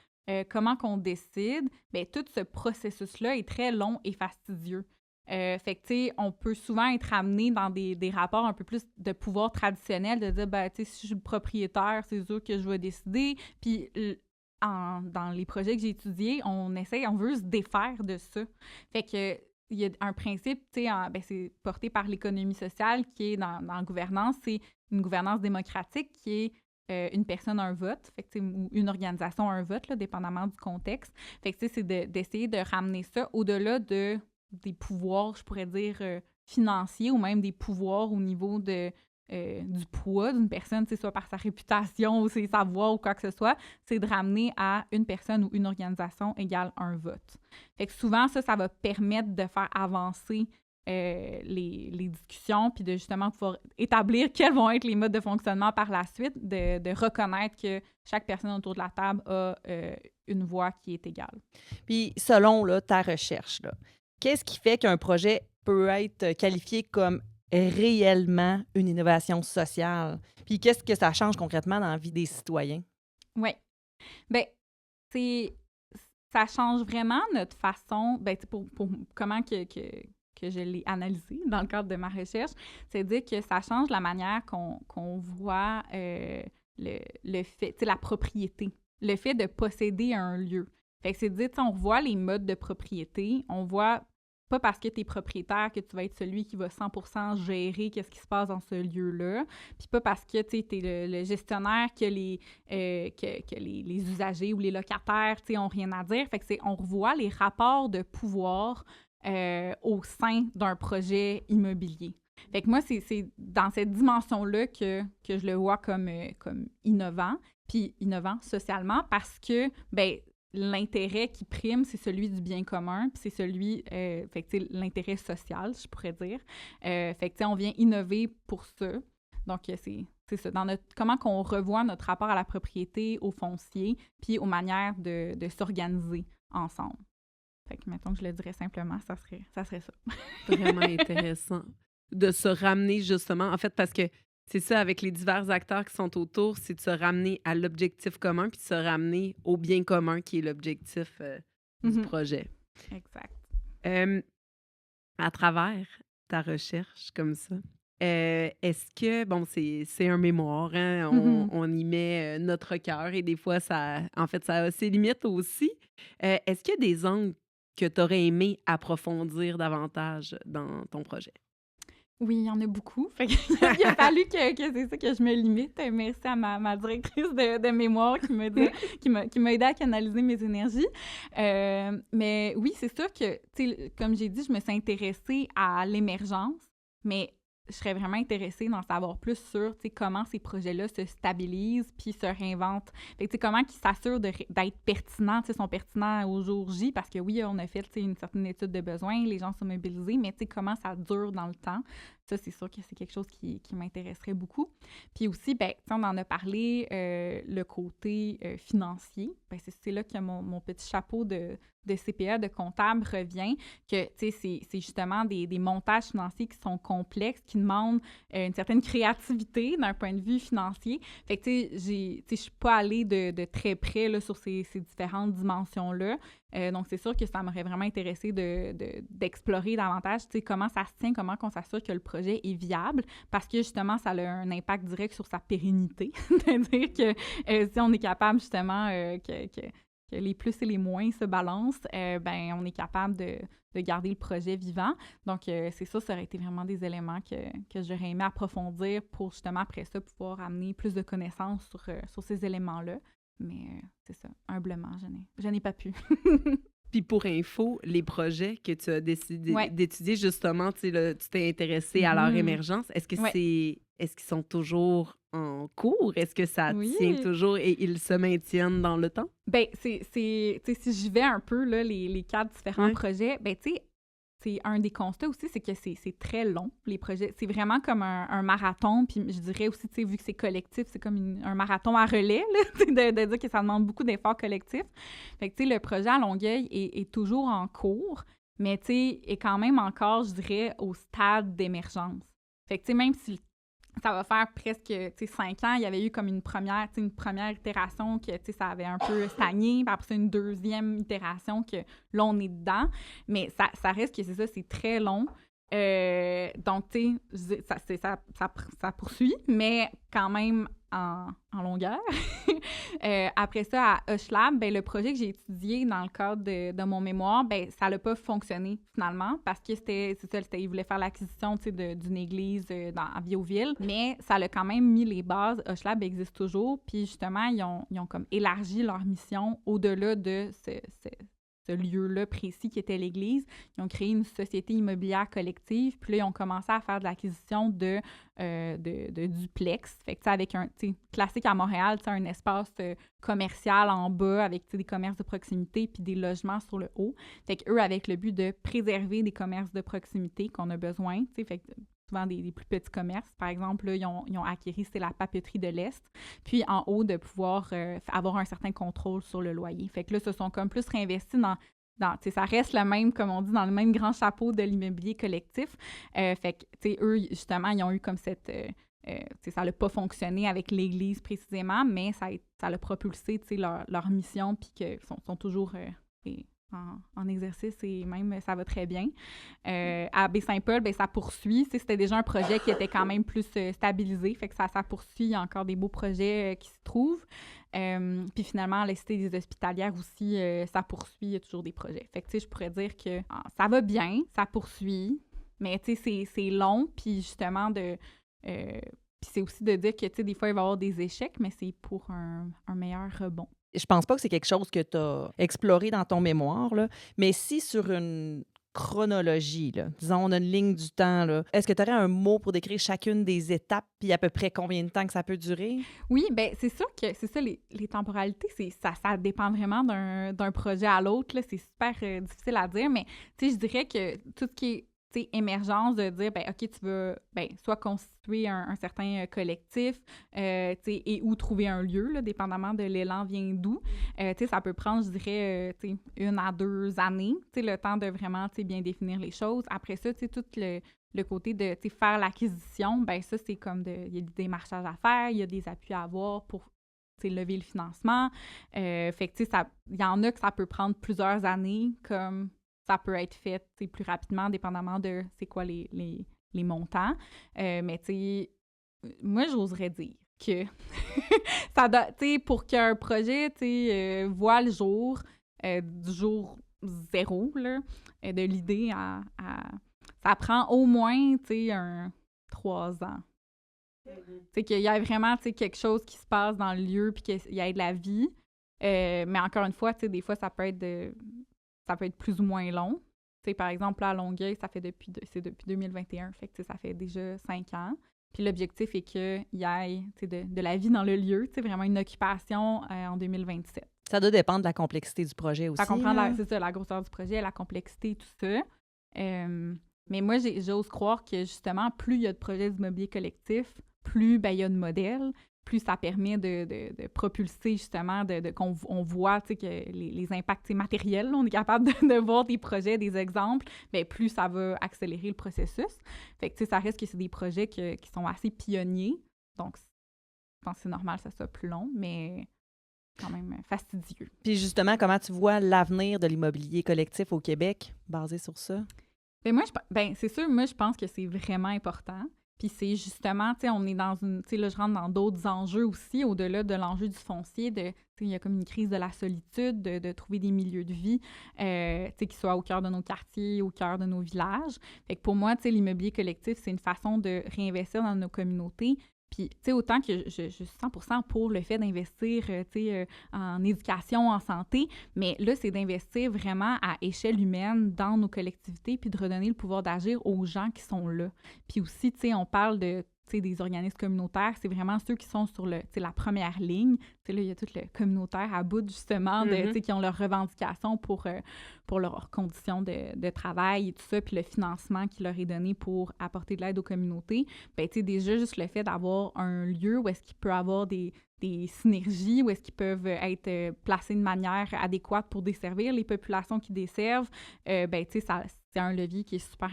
comment qu'on décide, bien, tout ce processus-là est très long et fastidieux. Fait que, tu sais, on peut souvent être amené dans des rapports un peu plus de pouvoir traditionnel, de dire, ben, tu sais, si je suis le propriétaire, c'est sûr que je vais décider. Puis, dans les projets que j'ai étudiés, on veut se défaire de ça. Fait que, il y a un principe, tu sais, ben, c'est porté par l'économie sociale qui est dans la gouvernance, c'est une gouvernance démocratique qui est une personne, un vote, fait que, ou une organisation, un vote, là, dépendamment du contexte. Fait que, c'est d'essayer de ramener ça au-delà des pouvoirs, je pourrais dire, financiers ou même des pouvoirs au niveau du poids d'une personne, soit par sa réputation ou ses savoirs ou quoi que ce soit, c'est de ramener à une personne ou une organisation égale un vote. Fait que souvent, ça va permettre de faire avancer les discussions, puis de justement pouvoir établir quels vont être les modes de fonctionnement par la suite, de reconnaître que chaque personne autour de la table a une voix qui est égale. Puis, selon là, ta recherche, là, qu'est-ce qui fait qu'un projet peut être qualifié comme réellement une innovation sociale? Puis, qu'est-ce que ça change concrètement dans la vie des citoyens? Oui. Bien, ça change vraiment notre façon, ben, pour comment que je l'ai analysé dans le cadre de ma recherche, c'est dire que ça change la manière qu'on voit le fait, la propriété, le fait de posséder un lieu. Fait que c'est de dire, on revoit les modes de propriété, on voit pas parce que tu es propriétaire que tu vas être celui qui va 100% gérer qu'est-ce qui se passe dans ce lieu-là, puis pas parce que tu es le gestionnaire que les usagers ou les locataires ont rien à dire. Fait que on revoit les rapports de pouvoir au sein d'un projet immobilier. Fait que moi, c'est dans cette dimension-là que je le vois comme innovant, puis innovant socialement parce que, ben, l'intérêt qui prime, c'est celui du bien commun, puis c'est celui, fait que l'intérêt social, je pourrais dire. Fait que on vient innover pour ça. Donc, c'est ça, dans comment qu'on revoit notre rapport à la propriété, au foncier, puis aux manières de s'organiser ensemble. Fait que, mettons que je le dirais simplement, ça serait ça. Vraiment intéressant de se ramener justement, en fait, parce que c'est ça, avec les divers acteurs qui sont autour, c'est de se ramener à l'objectif commun puis de se ramener au bien commun qui est l'objectif du projet. Exact. À travers ta recherche comme ça, est-ce que, bon, c'est un mémoire, hein? On y met notre cœur et des fois, ça a ses limites aussi. Est-ce qu'il y a des angles que tu aurais aimé approfondir davantage dans ton projet? Oui, il y en a beaucoup. Fait il a fallu que c'est ça que je me limite. Merci à ma directrice de mémoire qui m'a aidé à canaliser mes énergies. Mais oui, c'est sûr que, comme j'ai dit, je me suis intéressée à l'émergence, mais je serais vraiment intéressée d'en savoir plus sur comment ces projets-là se stabilisent puis se réinventent. Fait que, comment ils s'assurent d'être pertinents, sont pertinents au jour J, parce que oui, on a fait une certaine étude de besoin, les gens sont mobilisés, mais comment ça dure dans le temps, Ça, c'est sûr que c'est quelque chose qui m'intéresserait beaucoup. Puis aussi, ben, on en a parlé, le côté financier. Ben, c'est là que mon petit chapeau de CPA, de comptable, revient, que c'est justement des montages financiers qui sont complexes, qui demandent une certaine créativité d'un point de vue financier. Fait que, je suis pas allée de très près là, sur ces différentes dimensions-là. Donc, c'est sûr que ça m'aurait vraiment intéressé d'explorer davantage comment ça se tient, comment on s'assure que le projet est viable, parce que justement, ça a un impact direct sur sa pérennité. C'est-à-dire que si on est capable justement que les plus et les moins se balancent, ben on est capable de garder le projet vivant. Donc, c'est ça aurait été vraiment des éléments que j'aurais aimé approfondir pour justement, après ça, pouvoir amener plus de connaissances sur ces éléments-là. Mais c'est ça, humblement, je n'ai pas pu. Puis pour info, les projets que tu as décidé d'étudier, justement, tu t'es intéressé à leur émergence. Est-ce que est-ce qu'ils sont toujours en cours? Est-ce que ça tient toujours et ils se maintiennent dans le temps? Bien, si j'y vais un peu, là, les 4 différents projets, bien, tu sais, c'est un des constats aussi, c'est que c'est très long, les projets. C'est vraiment comme un marathon, puis je dirais aussi, tu sais, vu que c'est collectif, c'est comme un marathon à relais, là, de dire que ça demande beaucoup d'efforts collectifs. Fait que, tu sais, le projet à Longueuil est toujours en cours, mais, tu sais, est quand même encore, je dirais, au stade d'émergence. Fait que, tu sais, même si ça va faire presque 5 ans, il y avait eu comme une première itération que ça avait un peu stagné, puis après ça, une deuxième itération que là, on est dedans. Mais ça reste que c'est très long. Donc, tu sais, ça poursuit, mais quand même en longueur. Après ça, à Hochelaga, ben, le projet que j'ai étudié dans le cadre de mon mémoire, ben, ça n'a pas fonctionné finalement parce que ils voulaient faire l'acquisition d'une église à Viauville, mais ça a quand même mis les bases. Hochelaga existe toujours, puis justement, ils ont comme élargi leur mission au-delà de ce lieu-là précis qui était l'église. Ils ont créé une société immobilière collective, puis là, ils ont commencé à faire de l'acquisition de duplex. Fait que, avec un, classique à Montréal, un espace commercial en bas avec, des commerces de proximité puis des logements sur le haut. Fait qu'eux, avec le but de préserver des commerces de proximité qu'on a besoin, fait que souvent des plus petits commerces. Par exemple, là, ils ont acquis, c'est la papeterie de l'Est. Puis en haut, de pouvoir avoir un certain contrôle sur le loyer. Fait que là, se sont comme plus réinvestis dans ça reste le même, comme on dit, dans le même grand chapeau de l'immobilier collectif. Fait que, eux, justement, ils ont eu comme cette... ça n'a pas fonctionné avec l'Église précisément, mais ça a propulsé leur mission, puis qu'ils sont toujours en exercice et même ça va très bien. À Baie-Saint-Paul, ben, ça poursuit. C'était déjà un projet qui était quand même plus stabilisé, fait que ça poursuit. Il y a encore des beaux projets qui se trouvent. Puis finalement, à la Cité des Hospitalières aussi, ça poursuit. Il y a toujours des projets. Fait que je pourrais dire que ça va bien, ça poursuit, mais c'est long. Puis justement, puis c'est aussi de dire que des fois, il va y avoir des échecs, mais c'est pour un meilleur rebond. Je pense pas que c'est quelque chose que tu as exploré dans ton mémoire, là, mais si sur une chronologie, là, disons, on a une ligne du temps, là, est-ce que tu aurais un mot pour décrire chacune des étapes puis à peu près combien de temps que ça peut durer? Oui, bien, c'est sûr que c'est ça, les temporalités, ça dépend vraiment d'un projet à l'autre, là, c'est super difficile à dire, mais je dirais que tout ce qui est émergence, de dire, ben OK, tu veux soit constituer un certain collectif et ou trouver un lieu, là, dépendamment de l'élan vient d'où. Ça peut prendre, je dirais, 1 à 2 années, le temps de vraiment bien définir les choses. Après ça, tout le côté de faire l'acquisition, ben ça, c'est comme il y a des démarchages à faire, il y a des appuis à avoir pour lever le financement. Fait que, il y en a que ça peut prendre plusieurs années, comme ça peut être fait plus rapidement, dépendamment de c'est quoi les montants. Mais moi, j'oserais dire que ça doit, pour qu'un projet voit le jour, du jour 0, là, de l'idée à ça prend au moins 3 ans. Qu'il y ait vraiment quelque chose qui se passe dans le lieu puis qu'il y ait de la vie. Mais encore une fois, des fois, ça peut être plus ou moins long. Par exemple, là, à Longueuil, c'est depuis 2021, fait que ça fait déjà 5 ans. Puis l'objectif est qu'il y ait de la vie dans le lieu, vraiment une occupation en 2027. Ça doit dépendre de la complexité du projet aussi. Ça comprend, c'est ça, la grosseur du projet, la complexité, tout ça. Mais moi, j'ose croire que, justement, plus il y a de projets d'immobilier collectif, plus il y a de modèles, plus ça permet de propulser, justement, qu'on voit que les impacts matériels, là, on est capable de voir des projets, des exemples, bien, plus ça va accélérer le processus. Fait que, ça reste que c'est des projets qui sont assez pionniers. Donc, je pense que c'est normal que ça soit plus long, mais quand même fastidieux. Puis justement, comment tu vois l'avenir de l'immobilier collectif au Québec, basé sur ça? Bien, c'est sûr, moi, je pense que c'est vraiment important. Puis c'est justement, tu sais, on est dans une... Tu sais, là, je rentre dans d'autres enjeux aussi, au-delà de l'enjeu du foncier, tu sais, il y a comme une crise de la solitude, de trouver des milieux de vie, tu sais, qui soient au cœur de nos quartiers, au cœur de nos villages. Fait que pour moi, tu sais, l'immobilier collectif, c'est une façon de réinvestir dans nos communautés. Puis, tu sais, autant que je suis 100% pour le fait d'investir, tu sais, en éducation, en santé, mais là, c'est d'investir vraiment à échelle humaine dans nos collectivités puis de redonner le pouvoir d'agir aux gens qui sont là. Puis aussi, tu sais, on parle de, tu sais, des organismes communautaires, c'est vraiment ceux qui sont sur tu sais, la première ligne. Tu sais, là, il y a tout le communautaire à bout, justement, tu sais, qui ont leurs revendications pour leurs conditions de travail et tout ça, puis le financement qui leur est donné pour apporter de l'aide aux communautés. Bien, tu sais, déjà, juste le fait d'avoir un lieu où est-ce qu'il peut avoir des synergies, où est-ce qu'ils peuvent être placés de manière adéquate pour desservir les populations qui desservent, bien, tu sais, c'est un levier qui est super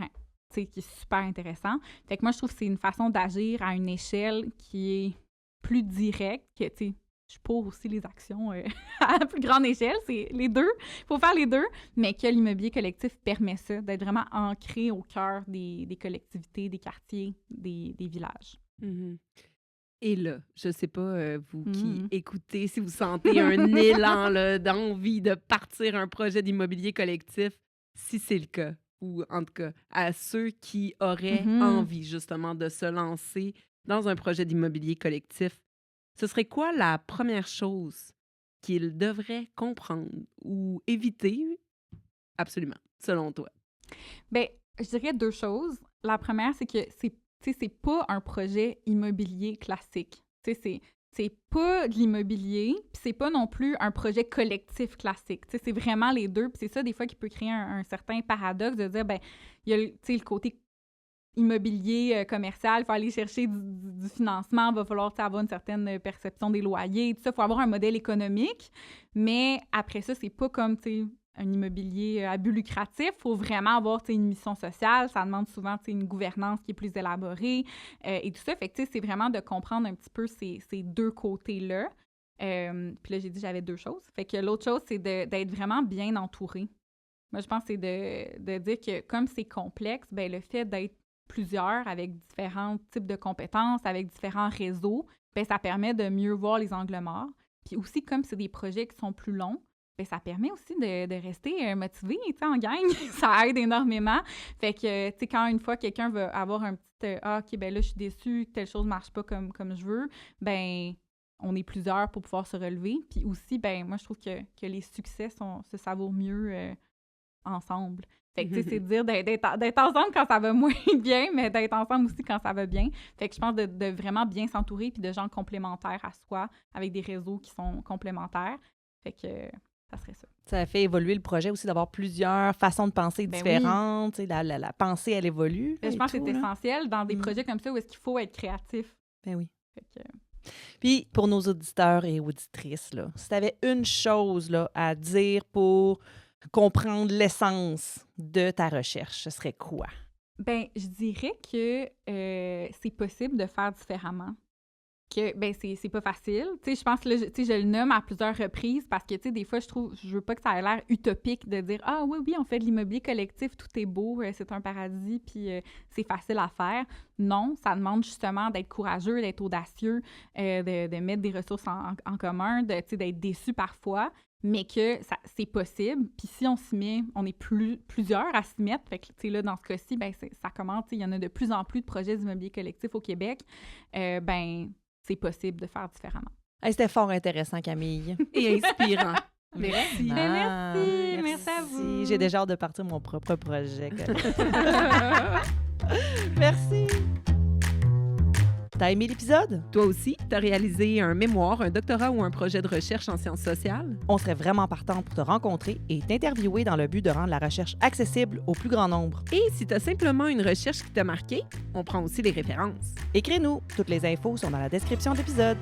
intéressant. Fait que moi, je trouve que c'est une façon d'agir à une échelle qui est plus directe, que, tu sais, je suis pour aussi les actions à plus grande échelle, c'est les deux, il faut faire les deux, mais que l'immobilier collectif permet ça, d'être vraiment ancré au cœur des collectivités, des quartiers, des villages. Mm-hmm. Et là, je sais pas, vous qui écoutez, si vous sentez un élan là, d'envie de partir un projet d'immobilier collectif, si c'est le cas, ou en tout cas, à ceux qui auraient envie justement de se lancer dans un projet d'immobilier collectif, ce serait quoi la première chose qu'ils devraient comprendre ou éviter, absolument, selon toi? Bien, je dirais deux choses. La première, c'est que c'est pas un projet immobilier classique. Tu sais, c'est pas de l'immobilier, puis c'est pas non plus un projet collectif classique. Tu sais, c'est vraiment les deux, puis c'est ça, des fois, qui peut créer un certain paradoxe de dire, ben il y a le côté immobilier commercial, il faut aller chercher du financement, il va falloir avoir une certaine perception des loyers, tout ça, il faut avoir un modèle économique, mais après ça, c'est pas comme, tu sais, un immobilier à but lucratif, il faut vraiment avoir une mission sociale, ça demande souvent une gouvernance qui est plus élaborée et tout ça. Fait que c'est vraiment de comprendre un petit peu ces deux côtés-là. Puis là, j'ai dit j'avais deux choses. Fait que l'autre chose, c'est d'être vraiment bien entouré. Moi, je pense que c'est de dire que comme c'est complexe, bien, le fait d'être plusieurs avec différents types de compétences, avec différents réseaux, bien, ça permet de mieux voir les angles morts. Puis aussi, comme c'est des projets qui sont plus longs, bien, ça permet aussi de rester motivé, tu sais, en gang. Ça aide énormément. Fait que, tu sais, quand une fois quelqu'un va avoir un petit « Ah, OK, ben là, je suis déçue, telle chose ne marche pas comme je veux », ben on est plusieurs pour pouvoir se relever. Puis aussi, ben moi, je trouve que les succès se savourent mieux ensemble. Fait que, tu sais, c'est de dire d'être ensemble quand ça va moins bien, mais d'être ensemble aussi quand ça va bien. Fait que je pense de vraiment bien s'entourer puis de gens complémentaires à soi, avec des réseaux qui sont complémentaires. Fait que ça serait ça. Ça fait évoluer le projet aussi d'avoir plusieurs façons de penser différentes. Oui. La pensée, elle évolue. Je pense que c'est essentiel dans des projets comme ça où est-ce qu'il faut être créatif. Ben oui. Fait que... Puis, pour nos auditeurs et auditrices, là, si tu avais une chose là, à dire pour comprendre l'essence de ta recherche, ce serait quoi? Bien, je dirais que c'est possible de faire différemment. Que, ben c'est pas facile. Tu sais, je pense que là, je le nomme à plusieurs reprises parce que, tu sais, des fois, je veux pas que ça ait l'air utopique de dire « Ah oui, on fait de l'immobilier collectif, tout est beau, c'est un paradis, puis c'est facile à faire. » Non, ça demande justement d'être courageux, d'être audacieux, de mettre des ressources en commun, tu sais, d'être déçu parfois, mais que c'est possible. Puis si on s'y met, on est plusieurs à s'y mettre. Fait que, tu sais, là, dans ce cas-ci, ben ça commence, il y en a de plus en plus de projets d'immobilier collectif au Québec. Ben c'est possible de faire différemment. Hey, c'était fort intéressant, Camille. Et inspirant. Merci. Merci à vous. J'ai déjà hâte de partir mon propre projet. Merci. T'as aimé l'épisode? Toi aussi, tu as réalisé un mémoire, un doctorat ou un projet de recherche en sciences sociales? On serait vraiment partant pour te rencontrer et t'interviewer dans le but de rendre la recherche accessible au plus grand nombre. Et si tu as simplement une recherche qui t'a marqué, on prend aussi les références. Écris-nous, toutes les infos sont dans la description de l'épisode.